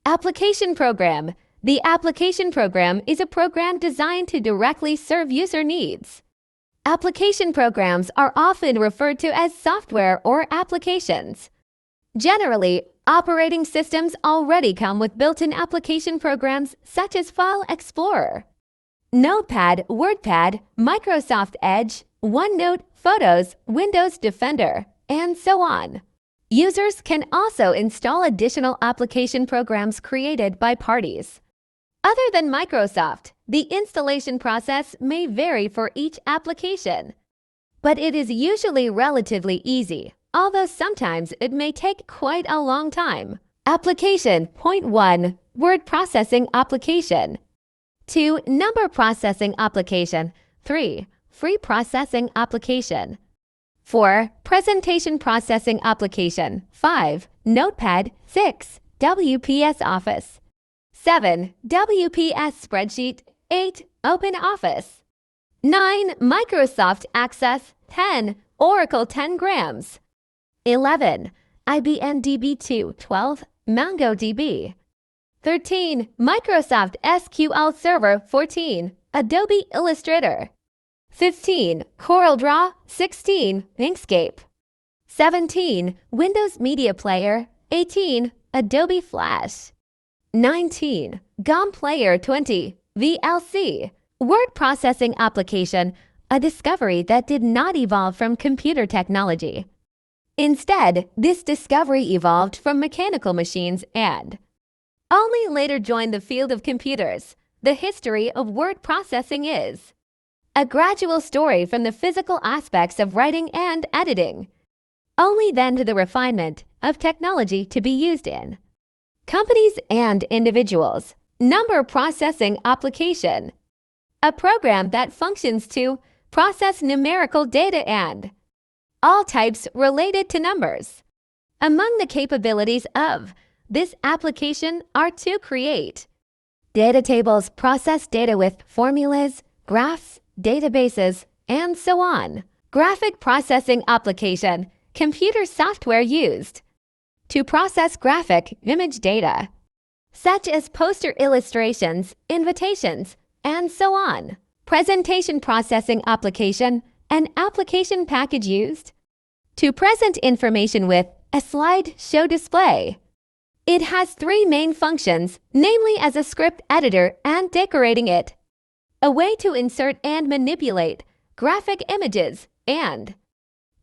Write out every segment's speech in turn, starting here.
Application program. The application program is a program designed to directly serve user needs. Application programs are often referred to as software or applications. Generally, operating systems already come with built-in application programs such as File Explorer, Notepad, WordPad, Microsoft Edge, OneNote, Photos, Windows Defender, and so on. Users can also install additional application programs created by parties. Other than Microsoft, the installation process may vary for each application, but it is usually relatively easy, although sometimes it may take quite a long time. Application. Point 1. Word processing application. 2. Number processing application. 3. Free processing application. 4. Presentation processing application. 5. Notepad. 6. WPS Office. 7. WPS Spreadsheet. 8. Open Office. 9. Microsoft Access. 10. Oracle 10 grams. 11. IBM DB2. 12. MongoDB. 13. Microsoft SQL Server. 14. Adobe Illustrator. 15. CorelDRAW. 16. Inkscape. 17. Windows Media Player. 18. Adobe Flash. 19. GOM Player. 20. VLC. Word processing application, a discovery that did not evolve from computer technology. Instead, this discovery evolved from mechanical machines and only later joined the field of computers. The history of word processing is a gradual story from the physical aspects of writing and editing, only then to the refinement of technology to be used in companies and individuals. Number processing application, a program that functions to process numerical data and all types related to numbers. Among the capabilities of this application are to create data tables, process data with formulas, graphs, databases, and so on. Graphic processing application, computer software used to process graphic image data, such as poster illustrations, invitations, and so on. Presentation processing application, an application package used to present information with a slideshow display. It has 3 main functions, namely as a script editor and decorating it, a way to insert and manipulate graphic images, and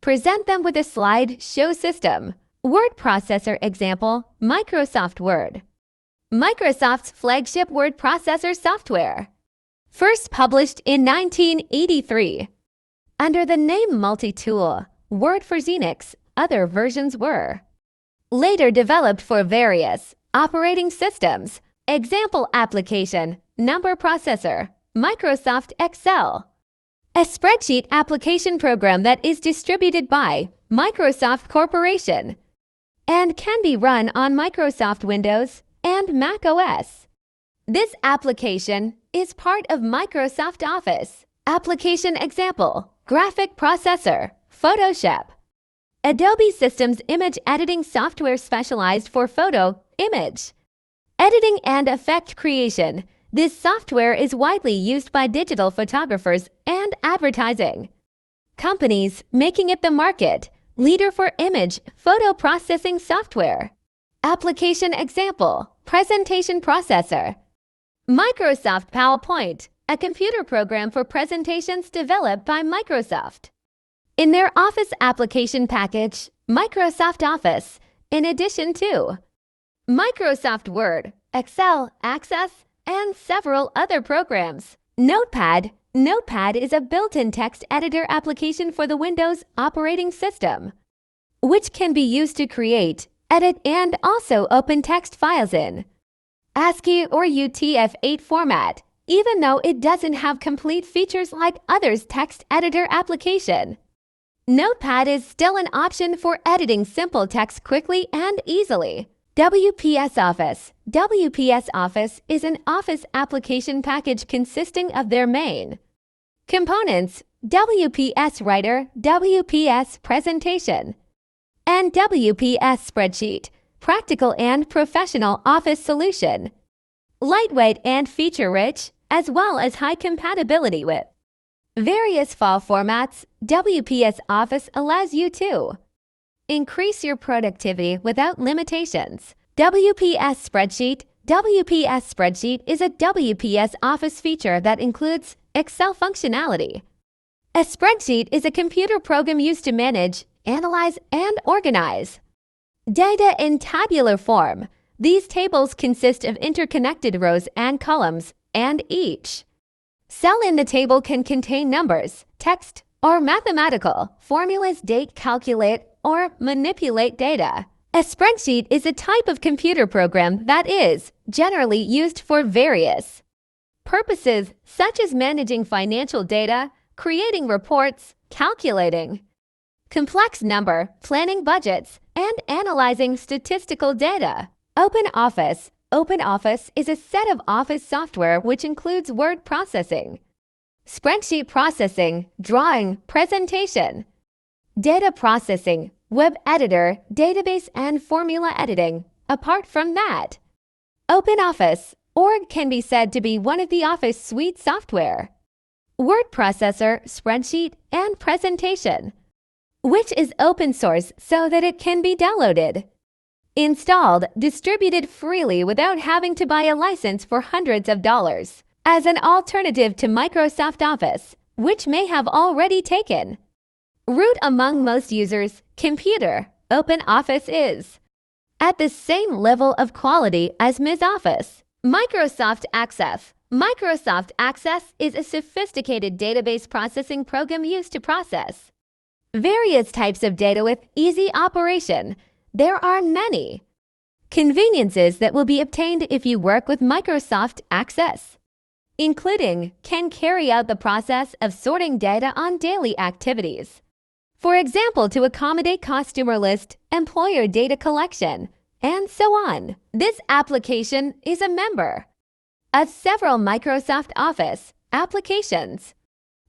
present them with a slideshow system. Word processor example, Microsoft Word. Microsoft's flagship word processor software. First published in 1983. Under the name Multi-Tool, Word for Xenix, other versions were later developed for various operating systems. Example application, number processor, Microsoft Excel. A spreadsheet application program that is distributed by Microsoft Corporation and can be run on Microsoft Windows and Mac OS. This application is part of Microsoft Office. Application example, graphic processor, Photoshop. Adobe Systems image editing software specialized for photo, image editing and effect creation. This software is widely used by digital photographers and advertising companies, making it the market leader for image photo processing software. Application example, presentation processor. Microsoft PowerPoint, a computer program for presentations developed by Microsoft. In their Office application package, Microsoft Office, in addition to Microsoft Word, Excel, Access, and several other programs. Notepad. Notepad is a built-in text editor application for the Windows operating system, which can be used to create, edit, and also open text files in ASCII or UTF-8 format, even though it doesn't have complete features like others' text editor application. Notepad is still an option for editing simple text quickly and easily. WPS Office. WPS Office is an Office application package consisting of their main components, WPS Writer, WPS Presentation, and WPS Spreadsheet. practical and professional office solution. Lightweight and feature-rich, as well as high compatibility with various file formats. WPS Office allows you to increase your productivity without limitations. WPS Spreadsheet. WPS Spreadsheet is a WPS Office feature that includes Excel functionality. A spreadsheet is a computer program used to manage, analyze, and organize data in tabular form. These tables consist of interconnected rows and columns, and each cell in the table can contain numbers, text, or mathematical formulas. Date, calculate, or manipulate data. A spreadsheet is a type of computer program that is generally used for various purposes, such as managing financial data, creating reports, calculating complex number, planning budgets, and analyzing statistical data. OpenOffice. OpenOffice is a set of Office software which includes word processing, spreadsheet processing, drawing, presentation, data processing, web editor, database, and formula editing. Apart from that, OpenOffice Org can be said to be one of the Office suite software, word processor, spreadsheet, and presentation, which is open source so that it can be downloaded, installed, distributed freely without having to buy a license for hundreds of dollars, as an alternative to Microsoft Office, which may have already taken root among most users' computer. OpenOffice is at the same level of quality as Ms. Office. Microsoft Access. Microsoft Access is a sophisticated database processing program used to process various types of data with easy operation. There are many conveniences that will be obtained if you work with Microsoft Access, including can carry out the process of sorting data on daily activities. For example, to accommodate customer list, employer data collection, and so on. This application is a member of several Microsoft Office applications.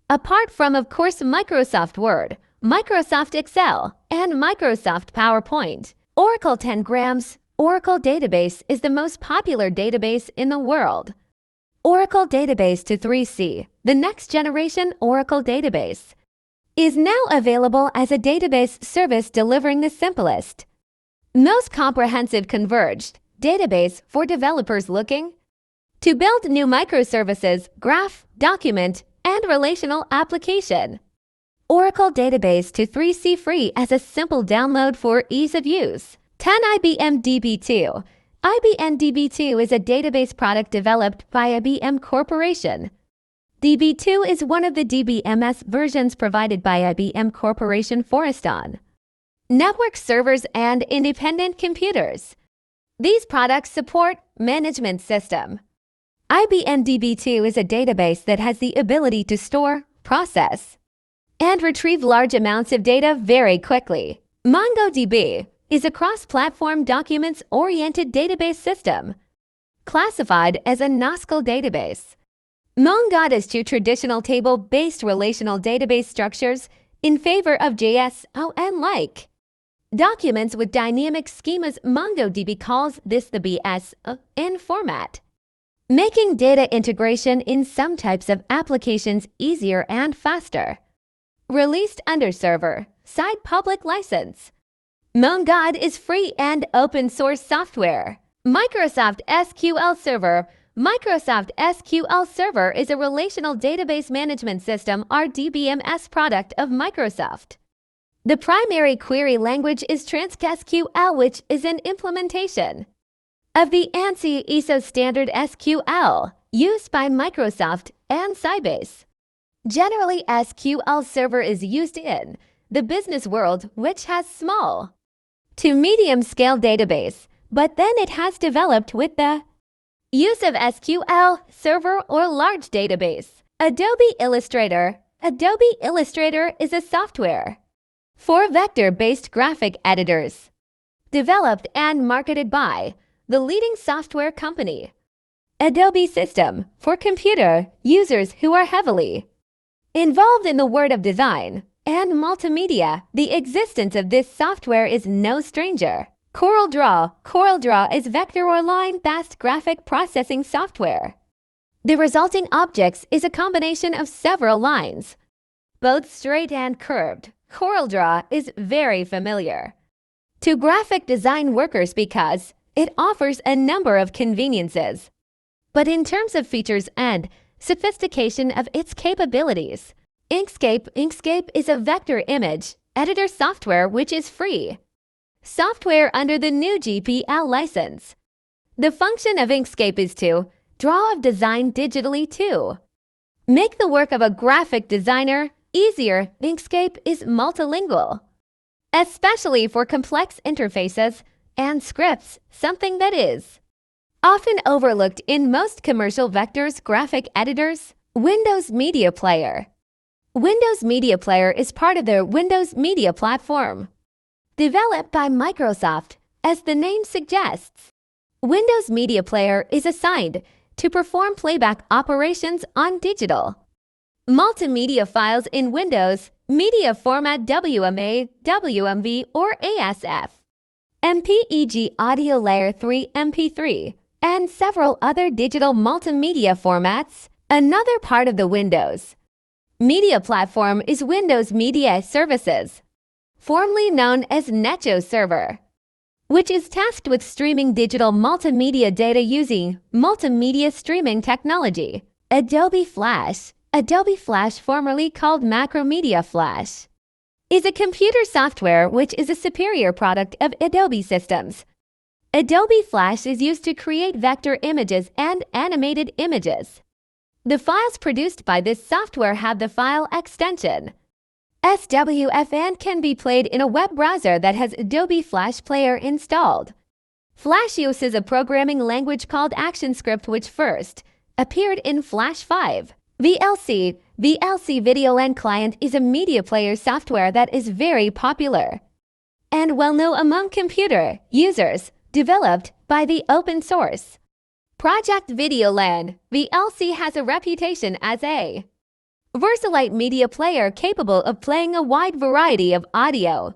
Apart from, of course, Microsoft Word, Microsoft Excel, and Microsoft PowerPoint. Oracle 10grams. Oracle Database is the most popular database in the world. Oracle Database to 3C, the next generation Oracle Database, is now available as a database service delivering the simplest, most comprehensive converged database for developers looking to build new microservices, graph, document, and relational application. Oracle Database to 3C free as a simple download for ease of use. 10 IBM DB2. IBM DB2 is a database product developed by IBM Corporation. DB2 is one of the DBMS versions provided by IBM Corporation Forreston network servers and independent computers. These products support management system. IBM DB2 is a database that has the ability to store, process, and retrieve large amounts of data very quickly. MongoDB is a cross-platform documents-oriented database system, classified as a NoSQL database. Mongo is two traditional table-based relational database structures in favor of JSON-like documents with dynamic schemas. MongoDB calls this the BSON format, making data integration in some types of applications easier and faster. Released under server-side public license. Mongo is free and open source software. Microsoft SQL Server. Microsoft SQL Server is a relational database management system or DBMS product of Microsoft. The primary query language is TransSQL, which is an implementation of the ANSI ISO standard SQL used by Microsoft and Sybase. Generally, SQL Server is used in the business world, which has small to medium-scale database, but then it has developed with the use of SQL Server or large database. Adobe Illustrator. Adobe Illustrator is a software for vector-based graphic editors, developed and marketed by the leading software company, Adobe System, for computer users who are heavily involved in the world of design and multimedia. The existence of this software is no stranger CorelDRAW. CorelDRAW is vector or line-based graphic processing software. The resulting objects is a combination of several lines, both straight and curved. CorelDRAW is very familiar to graphic design workers because it offers a number of conveniences. But in terms of features and sophistication of its capabilities, Inkscape is a vector image editor software which is free software under the new GPL license. The function of Inkscape is to draw a design digitally to make the work of a graphic designer easier. Inkscape is multilingual, especially for complex interfaces and scripts, something that is often overlooked in most commercial vectors graphic editors. Windows Media Player. Windows Media Player is part of the Windows Media Platform, developed by Microsoft. As the name suggests, Windows Media Player is assigned to perform playback operations on digital multimedia files in Windows media format WMA, WMV, or ASF, MPEG Audio Layer 3 MP3, and several other digital multimedia formats. Another part of the Windows Media Platform is Windows Media Services, formerly known as Necho Server, which is tasked with streaming digital multimedia data using multimedia streaming technology. Adobe Flash. Adobe Flash, formerly called Macromedia Flash, is a computer software which is a superior product of Adobe systems. Adobe Flash is used to create vector images and animated images. The files produced by this software have the file extension SWF and can be played in a web browser that has Adobe Flash Player installed. Flash uses a programming language called ActionScript which first appeared in Flash 5. VLC VideoLAN Client is a media player software that is very popular and well known among computer users, developed by the open source project VideoLAN. VLC has a reputation as a versatile media player capable of playing a wide variety of audio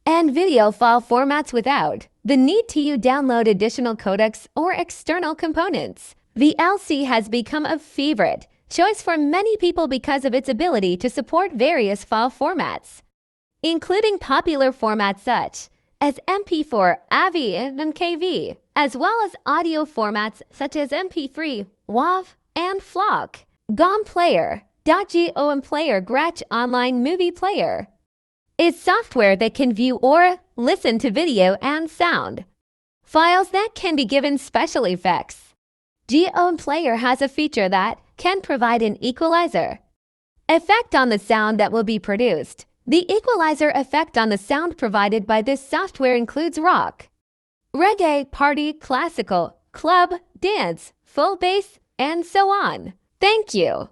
and video file formats without the need to download additional codecs or external components. VLC has become a favorite choice for many people because of its ability to support various file formats, including popular formats such as MP4, AVI, and MKV, as well as audio formats such as MP3, WAV, and FLAC. GOM Player. GOM Player Gretsch Online Movie Player is software that can view or listen to video and sound files that can be given special effects. GOM Player has a feature that can provide an equalizer effect on the sound that will be produced. The equalizer effect on the sound provided by this software includes rock, reggae, party, classical, club, dance, full bass, and so on. Thank you.